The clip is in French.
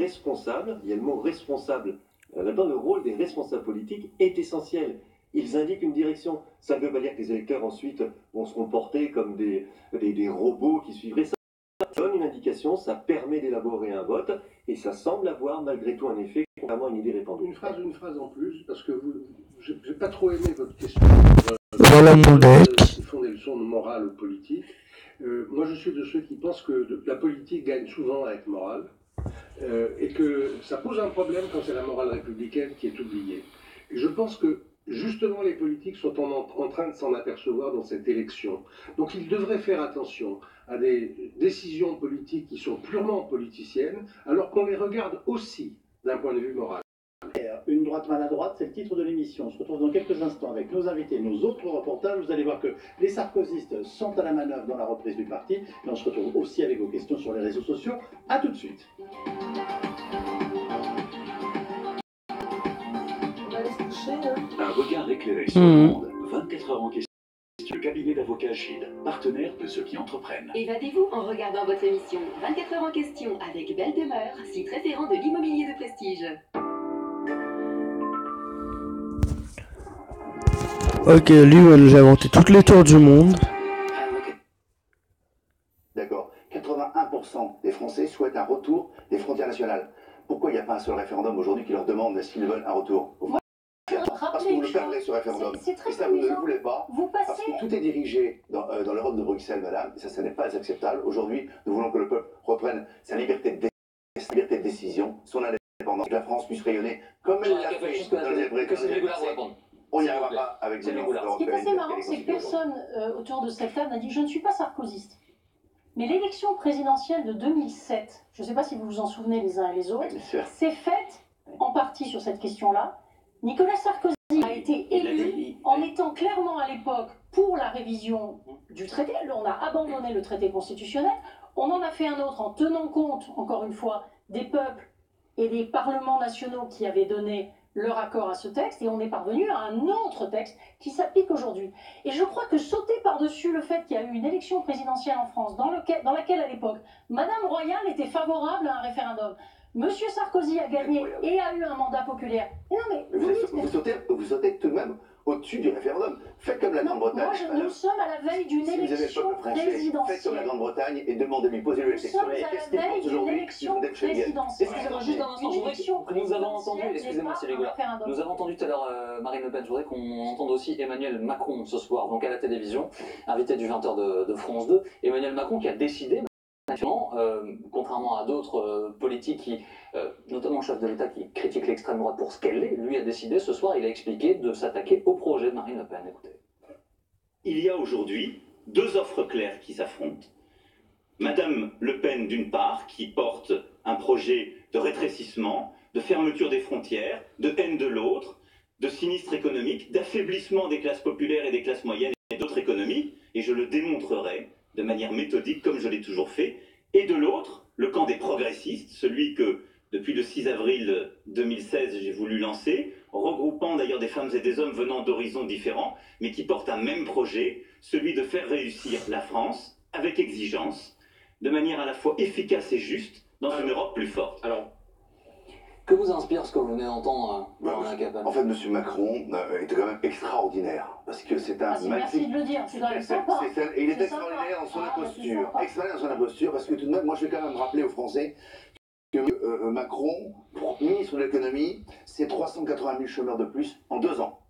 responsables, il y a le mot responsable. Là-dedans, le rôle des responsables politiques est essentiel. Ils indiquent une direction. Ça ne veut pas dire que les électeurs ensuite vont se comporter comme des robots qui suivraient ça. Ça donne une indication, ça permet d'élaborer un vote, et ça semble avoir malgré tout un effet, contrairement à une idée répandue. Une phrase en plus, parce que j'ai pas trop aimé votre question. Voilà mon deck. Qui font des leçons de morale politique. Moi, je suis de ceux qui pensent que la politique gagne souvent à être morale, et que ça pose un problème quand c'est la morale républicaine qui est oubliée. Et je pense que justement, les politiques sont en train de s'en apercevoir dans cette élection. Donc, ils devraient faire attention à des décisions politiques qui sont purement politiciennes, alors qu'on les regarde aussi d'un point de vue moral. Une droite maladroite, c'est le titre de l'émission. On se retrouve dans quelques instants avec nos invités, nos autres reportages. Vous allez voir que les sarkozystes sont à la manœuvre dans la reprise du parti. Et on se retrouve aussi avec vos questions sur les réseaux sociaux. A tout de suite. Un regard éclairé sur le monde, 24 heures en question. Le cabinet d'avocats Gide, partenaire de ceux qui entreprennent. Évadez-vous en regardant votre émission 24 heures en question avec Belle Demeure, site référent de l'immobilier de prestige. Ok, lui va nous inventer toutes les tours du monde. D'accord. 81% des Français souhaitent un retour des frontières nationales. Pourquoi il n'y a pas un seul référendum aujourd'hui qui leur demande s'ils veulent un retour? Parce que vous le perdrez ce référendum. C'est très et ça, vous ne le amusant. voulez pas. Vous passez... Parce que tout est dirigé dans l'Europe de Bruxelles, madame. Et ça n'est pas acceptable. Aujourd'hui, nous voulons que le peuple reprenne sa liberté de décision, son indépendance, que la France puisse rayonner comme elle l'a fait dans les années précédentes. On n'y arrivera pas avec des Ce qui est assez marrant, c'est que personne autour de cette table n'a dit « je ne suis pas sarkozyste ». Mais l'élection présidentielle de 2007, je ne sais pas si vous vous en souvenez les uns et les autres, s'est faite en partie sur cette question-là. Nicolas Sarkozy a été élu en étant clairement à l'époque pour la révision du traité. On a abandonné le traité constitutionnel. On en a fait un autre en tenant compte, encore une fois, des peuples et des parlements nationaux qui avaient donné leur accord à ce texte, et on est parvenu à un autre texte qui s'applique aujourd'hui. Et je crois que sauter par-dessus le fait qu'il y a eu une élection présidentielle en France, dans laquelle à l'époque, Madame Royal était favorable à un référendum, Monsieur Sarkozy a gagné et a eu un mandat populaire. Et non mais vous sautez tout de même au-dessus du référendum. Faites comme la Grande-Bretagne. Nous sommes à la veille d'une élection présidentielle. Faites comme la Grande-Bretagne et demandez-lui, posez-lui la question. Nous sommes à la veille d'une élection présidentielle. Excusez-moi juste un instant, je voudrais que nous avons entendu, excusez-moi c'est Légola, nous avons entendu tout à l'heure Marine Le Pen, je voudrais qu'on entende aussi Emmanuel Macron ce soir, donc à la télévision, invité du 20h de France 2. Emmanuel Macron qui a décidé, contrairement à d'autres politiques qui, notamment le chef de l'État qui critique l'extrême droite pour ce qu'elle est, lui a décidé ce soir, il a expliqué de s'attaquer au projet de Marine Le Pen. Écoutez. Il y a aujourd'hui deux offres claires qui s'affrontent. Madame Le Pen d'une part, qui porte un projet de rétrécissement, de fermeture des frontières, de haine de l'autre, de sinistre économique, d'affaiblissement des classes populaires et des classes moyennes et d'autres économies, et je le démontrerai de manière méthodique comme je l'ai toujours fait, et de l'autre, le camp des progressistes, celui que, depuis le 6 avril 2016, j'ai voulu lancer, regroupant d'ailleurs des femmes et des hommes venant d'horizons différents, mais qui portent un même projet, celui de faire réussir la France, avec exigence, de manière à la fois efficace et juste, dans une Europe plus forte. Alors, que vous inspire ce que vous venez d'entendre En fait, M. Macron était quand même extraordinaire, parce que c'est un... Merci de le dire, c'est quand même sympa. Et il est extraordinaire dans son imposture, extraordinaire dans son imposture, parce que tout de même, moi je vais quand même rappeler aux Français que Macron, ministre de l'économie, c'est 380 000 chômeurs de plus en 2 ans.